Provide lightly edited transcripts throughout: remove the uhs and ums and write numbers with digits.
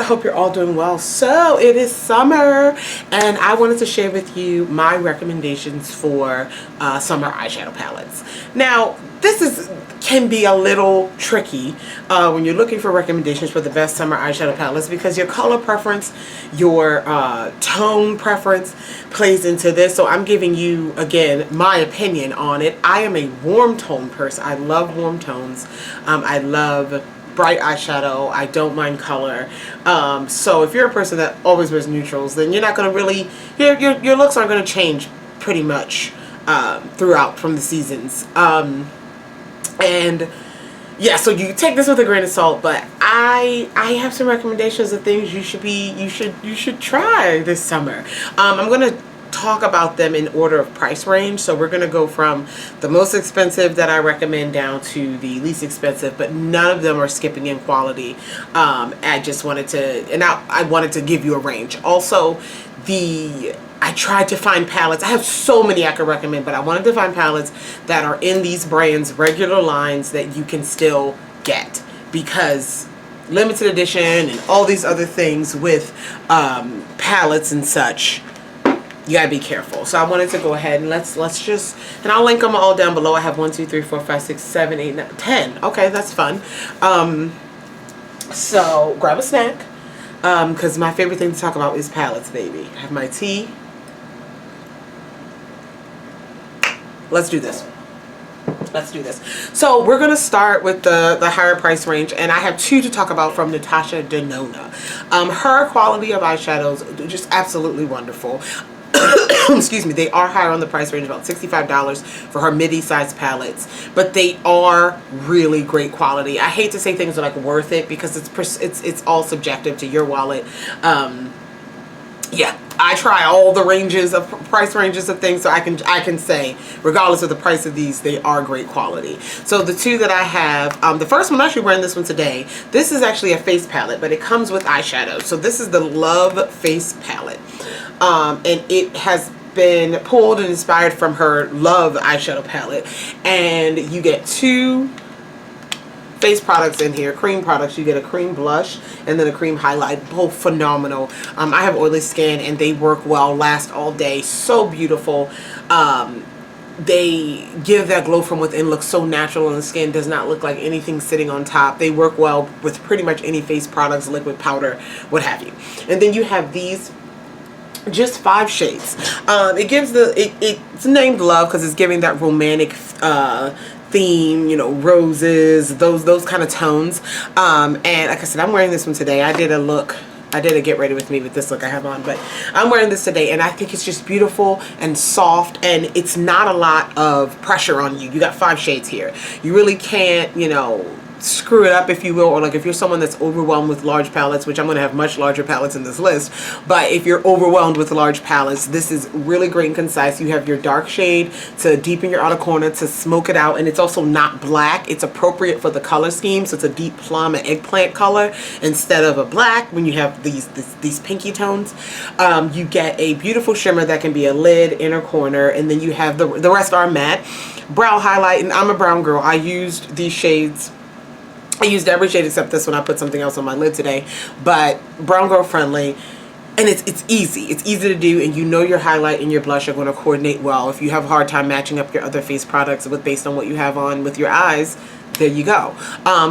I hope you're all doing well. So it is summer and I wanted to share with you my recommendations for summer eyeshadow palettes. Now this can be a little tricky when you're looking for recommendations for the best summer eyeshadow palettes, because your color preference, your tone preference plays into this. So I'm giving you, again, my opinion on it. I am a warm tone person. I love warm tones. I love bright eyeshadow. I don't mind color. So if you're a person that always wears neutrals, then you're not going to really, your looks aren't going to change pretty much throughout from the seasons. And yeah, so you take this with a grain of salt, but I have some recommendations of things you should try this summer. I'm going to talk about them in order of price range. So we're going to go from the most expensive that I recommend down to the least expensive, but none of them are skipping in quality. I just wanted to, and I wanted to give you a range. Also, I tried to find palettes. I have so many I could recommend, but I wanted to find palettes that are in these brands' regular lines that you can still get, because limited edition and all these other things with palettes and such, you gotta be careful. So I wanted to go ahead and let's just, and I'll link them all down below. I have 1, 2, 3, 4, 5, 6, 7, 8, 9, 10. Okay, that's fun. So grab a snack, because my favorite thing to talk about is palettes, baby. I have my tea. Let's do this. Let's do this. So we're going to start with the higher price range, and I have two to talk about from Natasha Denona. Her quality of eyeshadows are just absolutely wonderful. Excuse me, they are higher on the price range, about $65 for her midi-sized palettes, but they are really great quality. I hate to say things are like worth it, because it's all subjective to your wallet. Yeah, I try all the ranges of price ranges of things, so I can say, regardless of the price of these, they are great quality. So the two that I have, the first one, I'm actually wearing this one today. This is actually a face palette, but it comes with eyeshadow. So this is the Love Face Palette, and it has been pulled and inspired from her Love eyeshadow palette, and you get two face products in here, cream products. You get a cream blush and then a cream highlight, both phenomenal. I have oily skin and they work well, last all day, so beautiful. They give that glow from within, look so natural, and the skin does not look like anything sitting on top. They work well with pretty much any face products, liquid, powder, what have you. And then you have these, just 5 shades. It gives it's named Love because it's giving that romantic theme, you know, roses, those kind of tones. And like I said, I'm wearing this one today. I did a get ready with me with this look I have on, but I'm wearing this today, and I think it's just beautiful and soft, and it's not a lot of pressure on you. You got 5 shades here. You really can't, you know, screw it up, if you will, or like if you're someone that's overwhelmed with large palettes, which I'm going to have much larger palettes in this list, but if you're overwhelmed with large palettes, this is really great and concise. You have your dark shade to deepen your outer corner, to smoke it out, and it's also not black. It's appropriate for the color scheme, so it's a deep plum and eggplant color instead of a black. When you have these pinky tones, you get a beautiful shimmer that can be a lid, inner corner, and then you have the rest are matte. Brow highlight, and I'm a brown girl. I used these shades. I used every shade except this one. I put something else on my lid today, but brown girl friendly, and it's easy. It's easy to do, and you know your highlight and your blush are going to coordinate well. If you have a hard time matching up your other face products based on what you have on with your eyes, there you go.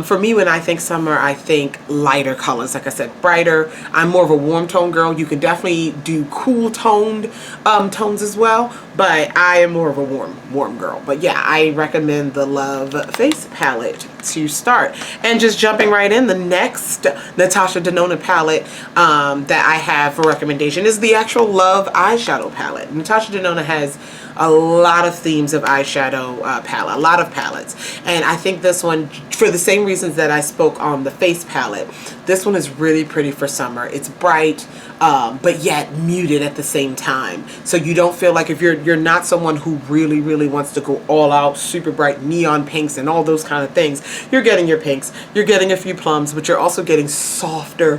For me, when I think summer, I think lighter colors. Like I said, brighter. I'm more of a warm tone girl. You can definitely do cool toned tones as well, but I am more of a warm girl. But yeah, I recommend the Love Face Palette to start. And just jumping right in, the next Natasha Denona palette that I have for recommendation is the actual Love eyeshadow palette. Natasha Denona has a lot of themes of eyeshadow palette, a lot of palettes, and I think this one, for the same reasons that I spoke on the face palette, this one is really pretty for summer. It's bright, but yet muted at the same time, so you don't feel like, if you're not someone who really wants to go all out, super bright neon pinks and all those kind of things, you're getting your pinks, you're getting a few plums, but you're also getting softer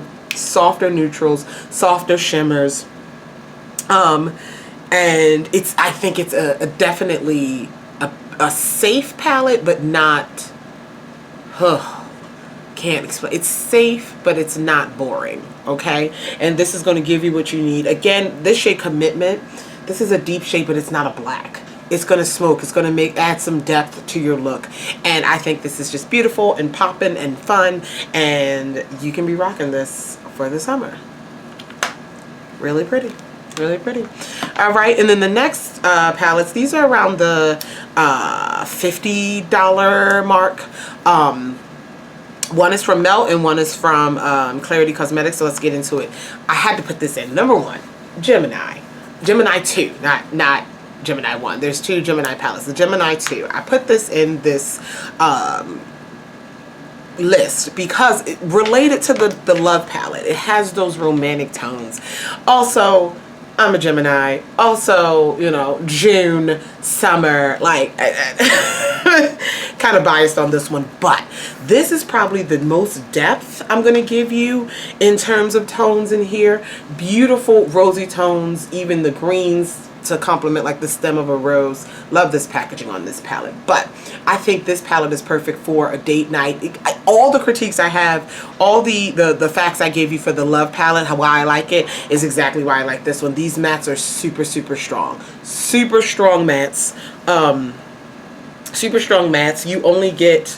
neutrals, softer shimmers. And I think it's definitely a safe palette, but not, can't explain. It's safe, but it's not boring, okay? And this is going to give you what you need. Again, this shade Commitment, this is a deep shade, but it's not a black. It's going to smoke. It's going to add some depth to your look. And I think this is just beautiful and popping and fun. And you can be rocking this for the summer. Really pretty. Really pretty. All right. And then the next palettes, these are around the $50 mark. One is from Melt and one is from Klarity Cosmetics. So let's get into it. I had to put this in. Number one, Gemini. Gemini 2, not Gemini 1. There's 2 Gemini palettes. The Gemini 2. I put this in this list because it related to the Love palette. It has those romantic tones. Also, I'm a Gemini. Also, you know, June, summer, like kind of biased on this one, but this is probably the most depth I'm going to give you in terms of tones in here. Beautiful rosy tones, even the greens to complement like the stem of a rose. Love this packaging on this palette, but I think this palette is perfect for a date night. All the critiques I have, all the facts I gave you for the Love palette, why I like it, is exactly why I like this one. These mattes are super strong. Super strong mattes. Super strong mattes. You only get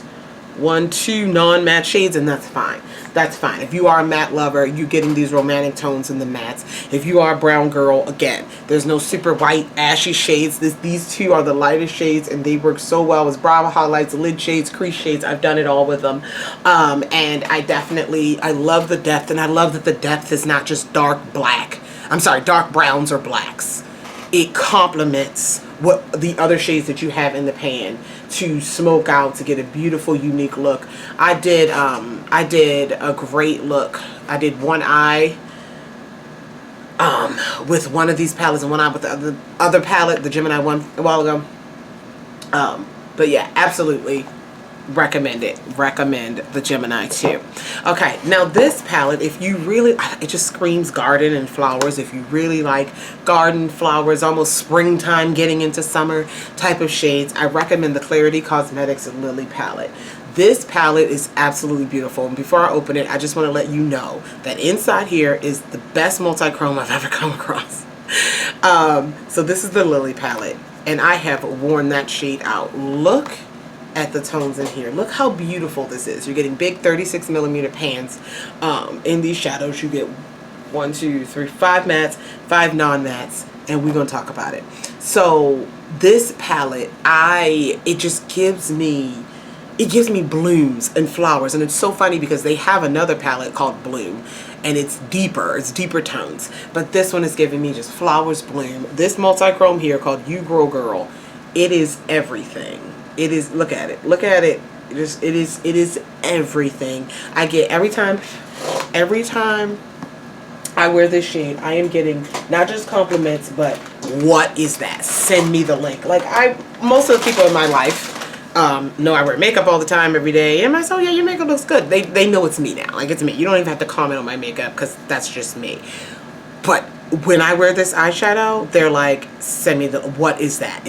1, 2 non-matte shades, and that's fine. That's fine. If you are a matte lover, you're getting these romantic tones in the mattes. If you are a brown girl, again, there's no super white, ashy shades. These 2 are the lightest shades, and they work so well as brow highlights, lid shades, crease shades. I've done it all with them. And I love the depth, and I love that the depth is not just dark black. I'm sorry, dark browns or blacks. It complements what the other shades that you have in the pan to smoke out, to get a beautiful, unique look. I did a great look. I did one eye with one of these palettes and one eye with the other palette, the Gemini one, a while ago. But yeah, absolutely recommend it. Recommend the Gemini 2. Okay, now this palette, if you really, it just screams garden and flowers. If you really like garden, flowers, almost springtime getting into summer type of shades, I recommend the Klarity Cosmetics Lily palette. This palette is absolutely beautiful, and before I open it, I just want to let you know that inside here is the best multi-chrome I've ever come across. So this is the Lily palette, and I have worn that shade out. Look at the tones in here. Look how beautiful this is. You're getting big 36mm pans in these shadows. You get 1, 2, 3, 5 mattes, 5 non-mattes, and we're going to talk about it. So this palette, it just gives me blooms and flowers, and it's so funny because they have another palette called Bloom, and it's deeper tones, but this one is giving me just flowers, bloom. This multi-chrome here called You Grow Girl, it is everything. It is, look at it, it is everything. I get every time I wear this shade, I am getting not just compliments, but what is that? Send me the link. Like, most of the people in my life know I wear makeup all the time, every day, and I say, oh yeah, your makeup looks good. They know it's me now. Like, it's me. You don't even have to comment on my makeup because that's just me. But when I wear this eyeshadow, they're like, send me what is that?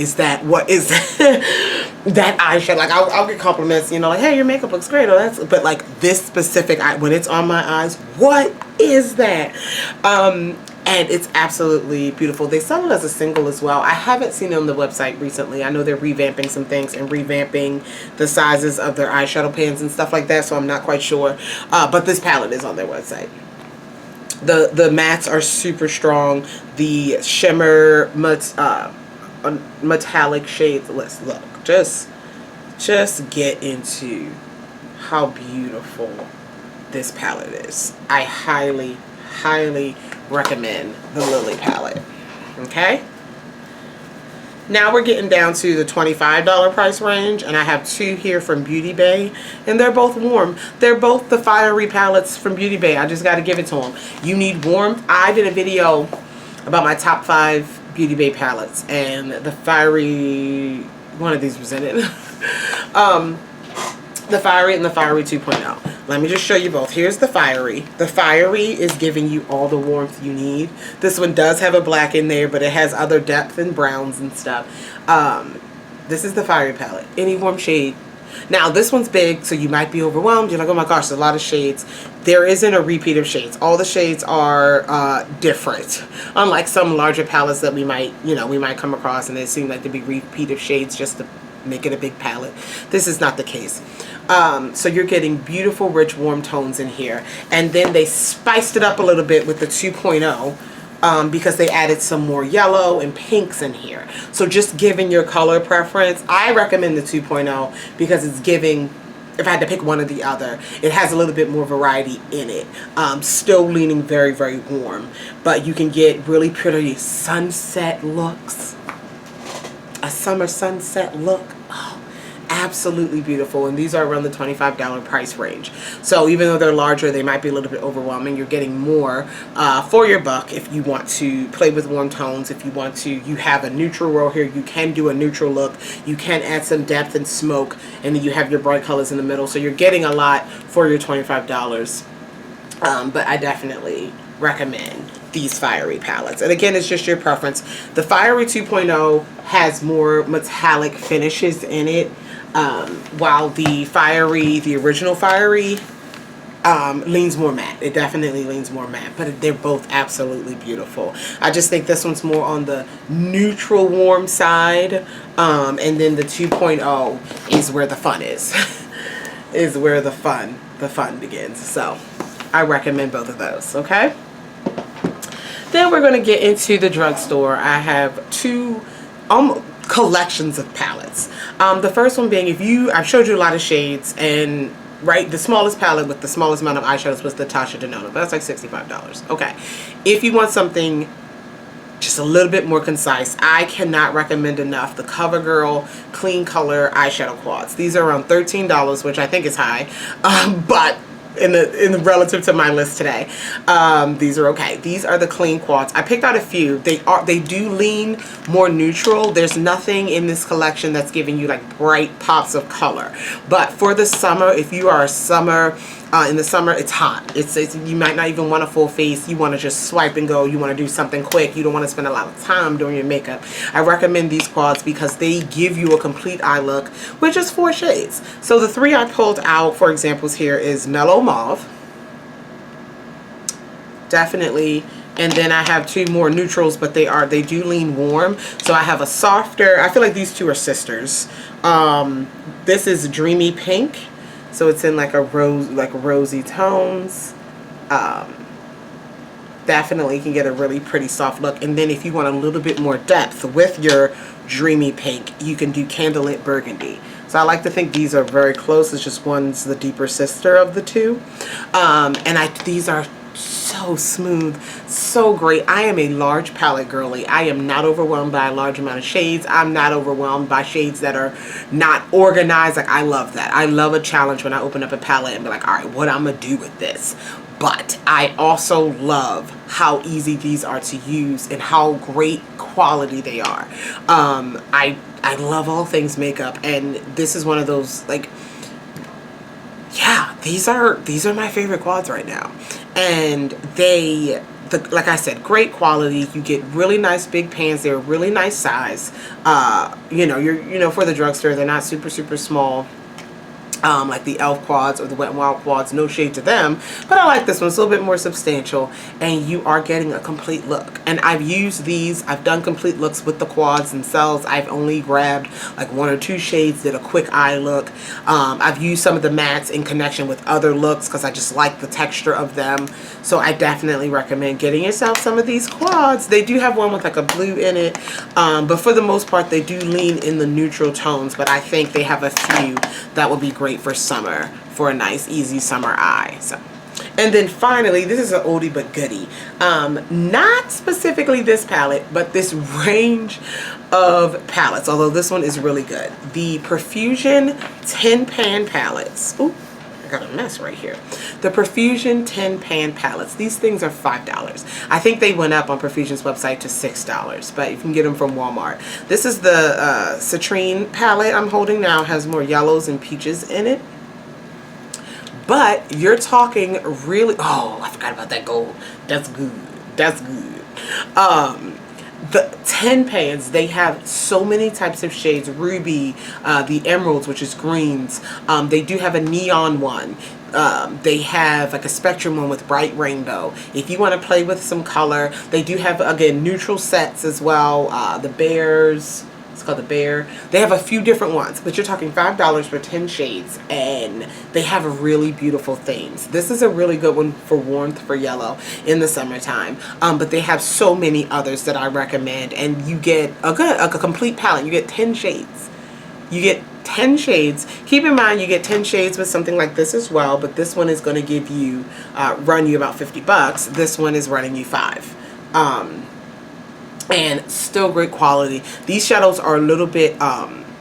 What is that eyeshadow? Like, I'll get compliments, you know, like, hey, your makeup looks great. Or but like this specific when it's on my eyes, what is that? And it's absolutely beautiful. They sell it as a single as well. I haven't seen it on the website recently. I know they're revamping some things and revamping the sizes of their eyeshadow pans and stuff like that, so I'm not quite sure. But this palette is on their website. The mattes are super strong. The shimmer metallic shades. Let's look. Just get into how beautiful this palette is. I highly recommend the Lily palette. Okay, now we're getting down to the $25 price range, and I have 2 here from Beauty Bay, and they're both warm. They're both the fiery palettes from Beauty Bay. I just got to give it to them. You need warmth. I did a video about my top 5 Beauty Bay palettes, and the fiery, one of these was in it. The fiery and the fiery 2.0. Let me just show you both. Here's the fiery. The fiery is giving you all the warmth you need. This one does have a black in there, but it has other depth and browns and stuff. This is the fiery palette. Any warm shade. Now this one's big, so you might be overwhelmed. You're like, oh my gosh, there's a lot of shades. There isn't a repeat of shades. All the shades are different. Unlike some larger palettes that we might come across, and they seem like to be repeat of shades just to make it a big palette. This is not the case. So you're getting beautiful, rich, warm tones in here. And then they spiced it up a little bit with the 2.0. Because they added some more yellow and pinks in here. So just given your color preference, I recommend the 2.0 because it's giving, if I had to pick one or the other, it has a little bit more variety in it. Still leaning very, very warm. But you can get really pretty sunset looks. A summer sunset look. Oh, absolutely beautiful. And these are around the $25 price range. So even though they're larger, they might be a little bit overwhelming. You're getting more for your buck if you want to play with warm tones. If you want to, you have a neutral row here. You can do a neutral look. You can add some depth and smoke. And then you have your bright colors in the middle. So you're getting a lot for your $25. But I definitely recommend these fiery palettes. And again, it's just your preference. The Fiery 2.0 has more metallic finishes in it. While the original Fiery leans more matte. It definitely leans more matte, but they're both absolutely beautiful. I just think this one's more on the neutral warm side, and then the 2.0 is where the fun is. Is where the fun begins. So I recommend both of those. Okay. Then we're going to get into the drugstore. I have two collections of palettes. The first one being, I've showed you a lot of shades, and the smallest palette with the smallest amount of eyeshadows was the Tasha Denona, but that's like $65. Okay. If you want something just a little bit more concise, I cannot recommend enough the CoverGirl Clean Color Eyeshadow Quads. These are around $13, which I think is high, but in the relative to my list today, these are okay. These are the clean quads. I picked out a few. They do lean more neutral. There's nothing in this collection that's giving you like bright pops of color. But for the summer, if you are in the summer, it's hot. You might not even want a full face. You want to just swipe and go. You want to do something quick. You don't want to spend a lot of time doing your makeup. I recommend these quads because they give you a complete eye look with just 4 shades. So the 3 I pulled out for examples here is Mellow Mauve. Definitely. And then I have 2 more neutrals, but they do lean warm. So I have a softer, I feel like these 2 are sisters. This is Dreamy Pink. So it's in like rosy tones. Definitely can get a really pretty soft look. And then if you want a little bit more depth with your Dreamy Pink, you can do Candlelit Burgundy. So I like to think these are very close. It's just one's the deeper sister of the 2. These are so smooth, so great. I am a large palette girly. I am not overwhelmed by a large amount of shades. I'm not overwhelmed by shades that are not organized. Like, I love that. I love a challenge when I open up a palette and be like, all right, what I'm gonna do with this? But I also love how easy these are to use and how great quality they are. I love all things makeup, and this is one of those, like, yeah, these are my favorite quads right now. And like I said, great quality. You get really nice big pans. They're a really nice size. For the drugstore, they're not super, super small. Like the e.l.f. quads or the Wet n Wild quads, no shade to them, but I like this one. It's a little bit more substantial, and you are getting a complete look. And I've used these, I've done complete looks with the quads themselves. I've only grabbed like 1 or 2 shades, did a quick eye look. I've used some of the mattes in connection with other looks because I just like the texture of them. So I definitely recommend getting yourself some of these quads. They do have one with like a blue in it, but for the most part they do lean in the neutral tones, but I think they have a few that will be great for summer, for a nice easy summer eye. So, and then finally, this is an oldie but goodie. Not specifically this palette, but this range of palettes, although this one is really good. The Profusion 10 pan palettes. Ooh, I got a mess right here. The Profusion 10 pan palettes. These things are $5. I think they went up on Profusion's website to $6, but you can get them from Walmart. This is the Citrine palette I'm holding now. It has more yellows and peaches in it. But you're talking really, oh, I forgot about that gold. That's good. That's good. The 10 pans, they have so many types of shades. Ruby, the emeralds, which is greens. They do have a neon one. They have like a spectrum one with bright rainbow. If you want to play with some color, they do have, again, neutral sets as well. The bears, it's called the bear. They have a few different ones, but you're talking $5 for 10 shades, and they have really beautiful themes. This is a really good one for warmth, for yellow in the summertime. But they have so many others that I recommend, and you get a complete palette. You get 10 shades. You get 10 shades. Keep in mind, you get 10 shades with something like this as well, but this one is going to give you, run you about 50 bucks. This one is running you $5. And still great quality. These shadows are a little bit,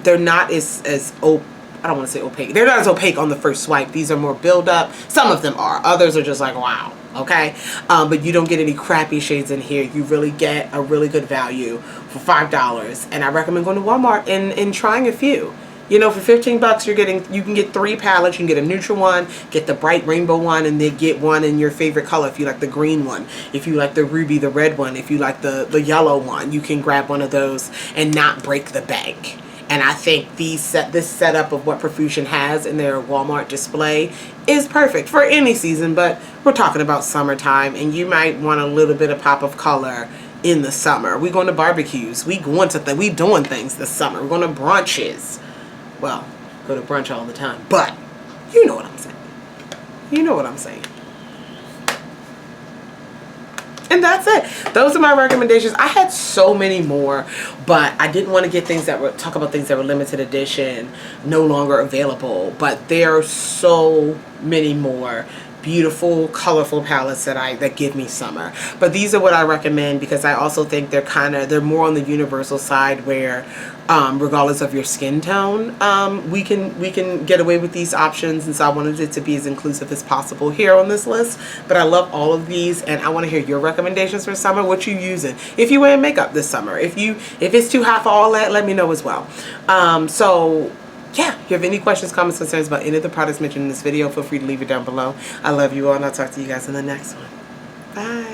they're not as I don't want to say opaque. They're not as opaque on the first swipe. These are more build up. Some of them are. Others are just like, wow. Okay. But you don't get any crappy shades in here. You really get a really good value for $5. And I recommend going to Walmart and trying a few. You know, for 15 bucks, you can get 3 palettes. You can get a neutral one, get the bright rainbow one, and then get one in your favorite color. If you like the green one, if you like the ruby, the red one, if you like the yellow one, you can grab one of those and not break the bank. And I think this setup of what Profusion has in their Walmart display is perfect for any season, but we're talking about summertime, and you might want a little bit of pop of color in the summer. We going to barbecues. We doing things this summer. We're going to brunches. Well, go to brunch all the time, but you know what I'm saying. You know what I'm saying. And that's it. Those are my recommendations. I had so many more, but I didn't want to get talk about things that were limited edition, no longer available. But there are so many more beautiful, colorful palettes that give me summer. But these are what I recommend, because I also think they're more on the universal side, where regardless of your skin tone, we can get away with these options. And so I wanted it to be as inclusive as possible here on this list. But I love all of these, and I want to hear your recommendations for summer. What you using? If you wear makeup this summer, if it's too hot for all that, let me know as well. So yeah, if you have any questions, comments, concerns about any of the products mentioned in this video, feel free to leave it down below. I love you all, and I'll talk to you guys in the next one. Bye.